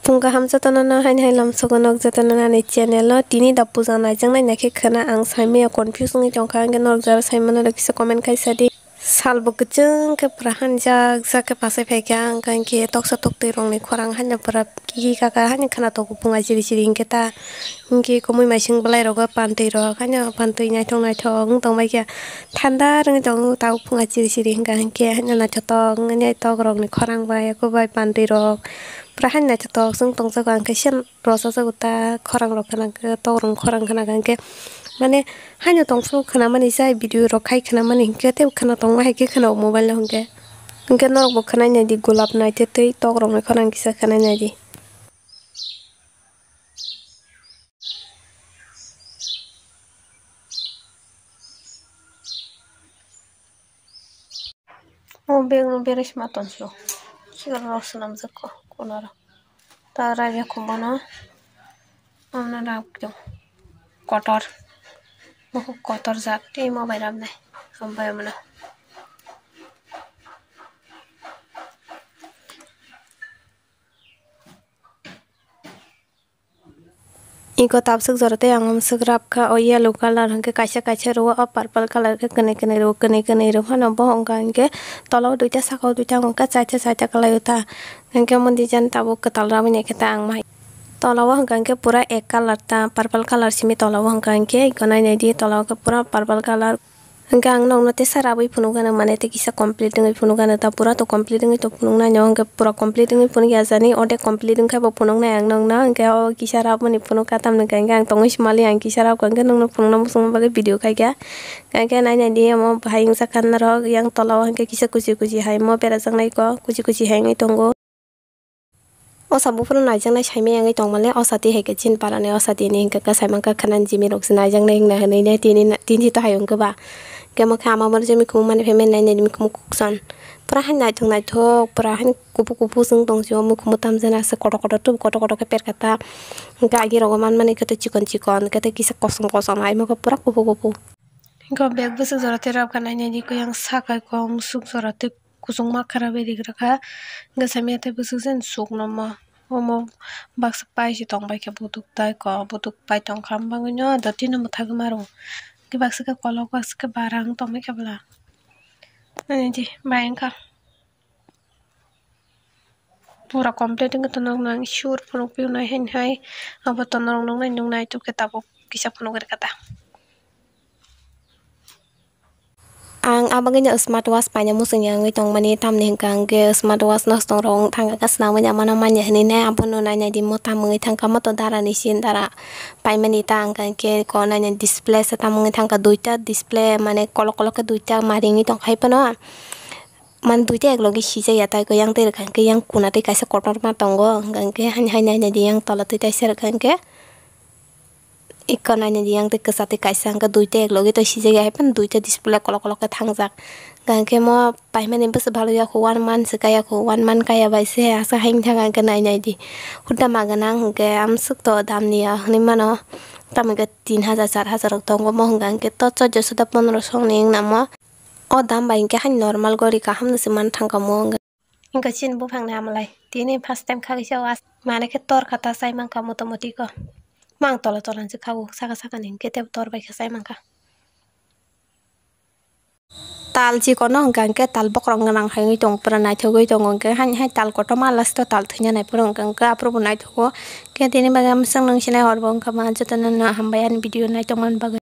Gaham jatana hain lam sogonok jatana ni channel tini da puja naijang nai naikhe khana ang saimaya confusing ni tongkha angke norjar saimano kisa comment kaisa di salbo kuchung ke prahan jak ke pasai phaikya angke toksa toktui rong ni khorang hanya pura kiki kaka hanya khana to punga chiri chiri ingke ta ingke komui maising belai roga pantui rok hanya pantui naithok tongbai kya thanda rong tong tau punga chiri chiri ingke hanya naithok ngai tok rok ni khorang bai ko bai pantui rok prahan naithok sung tongjago angke sen rosa jaguta khorang rok khana tok rong khorang khana angke mane hanya tongso khana mani jai video rok khai khana mani hingke te khana tongma haike khana mobile na hingke hingke nok bo khana nai di gulab nai te tei tok rok ni khana kisa khana nai di o beng beres maton so sigar rok sanam jakko konara ta raja kumbana amna rak kotor kotor jak te mobile ram nai ambai amna iko tapsuk jorate angam sugrap kha o yellow color hangke kaisa ro o purple color ke kene ro hano bo hongka hangke tolo duita sakau duita hongka chaita kalai uta hangke mundi jan tabo ketal ramai kheta ang mai tolawa hangke pura ek color ta purple color simi tolawa hangke iko nai di tolawa ke pura purple color hangke ang nong note sarabui phunukana mane te kisa complete ngai phunukana ta pura to complete ngai to phunuk nai hangke pura complete ngai phunuk ya jani ode complete ngai bo phunuk nai ang nong na hangke o kisa rab mani phunuk katam ngai ang tongoi smali ang kisa rab hangke nong phunuk na musung bage video khai kya hangke nai di mo bhaing sakan ro yang tolawa hangke kisa kuchi hai mo pera jang nai ko kuchi hai ngai tongo o sabu pura naijang nai saime angai tongmale o sati heke chin parane o sati ni hingka ka saimangka khanan jimi rok naijang nai hingna hanai ne tini to hayong ba kemo khama mar jemi kum mane phemen nai mi kum kuksan pura han nai thok pura han kupu sung tong jo mu kum tam jana se koto ke per kata hingka agi rogoman mane kete chikon kete kisa kosong ai mo pura kupu hingka bag busu jorate rab kanai ne di ko yang sakai ko musuk jorate kusung ma khara beri rakha hingka saime te busu sen suk nama omo baksa pai si tong bai ke butuk pai tong kham bangunyo dati no muthag maro ke baksa ke kolok baksa ke barang tong bai kabla ani ji bayangka pura complete ngi tonong nang sure phunuk piu nai hen hai abo tonong nong nai tu ke tabo kisa phunuk kata ang abangnya smartwatch panya musung yang itong mani tam ni hingkang ke smartwatch nos tong rong thang ka snang manya mana manya ni ne apono na nya di mota mungi thang ka moto dara ni sin dara pai mani tang kan ke ko na nya display sa tam mungi thang ka duita display mane kolok ke duita maringi tong khai pano man duita ek logi sija ya tai ko yang ter kan ke yang kuna te kaisa kotor ma tongo kan ke han nya di yang tola te tai ser kan ke ikon anya yang te kesate kaisa angka duita ek logi to sija ya pan duita display kolok ke thangjak gangke mo paimane bus bhalo ya ko 1 month kaya ko 1 month kaya bai se asa haing thanga ke nai di huda maganang ke amsuk to dam ni ni mano tamga 3000 4000 tongo mo gangke to cho josuda 1500 ning namo o dam bai ke han normal gori ka hamnu siman thangka mo ingka chin bu phang na malai tini first time khagi was mane ke tor khata sai mang ka motamoti ko mang tola je khago saka ning kete tor bai khasai mangka tal ji kono hangke tal bokrong nang hangi tong pura nai thogoi tong ke han hai tal ko to malas to tal thnya nai purong ka apro nai thogo ke tini bagam sang nang sinai horbong ka ma jatana na hambayan video nai tong man